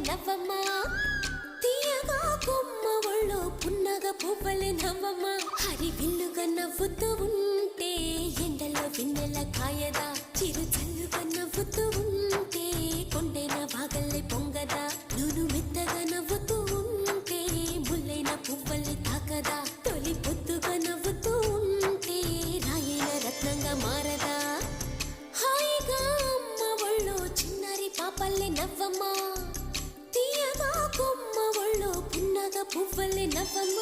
నవ్వమ్మ తీయగా కొమ్మ ఒళ్ళో పున్నగ పువ్వలే నవ్వమ్మ హరి విల్లుగా నవ్వుతూ ఉంటే ఎండలో వెన్నెల కాయదా చిరు చల్లుగా నవ్వుతూ ఉంటే కొండైన వాగల్లే పొంగదా నూను మెత్తగా నవ్వుతూ ఉంటే ముల్లైన పువ్వలే తాకదా తొలి పొద్దుగా నవ్వుతూ ఉంటే రాయైన రత్నంగా మారదా హాయిగా అమ్మ ఒళ్ళో చిన్నారి పాపల్లే నవ్వమ్మ తీయగా కొమ్మ ఒళ్ళో పున్నగ పువ్వలే నవ్వమ్మ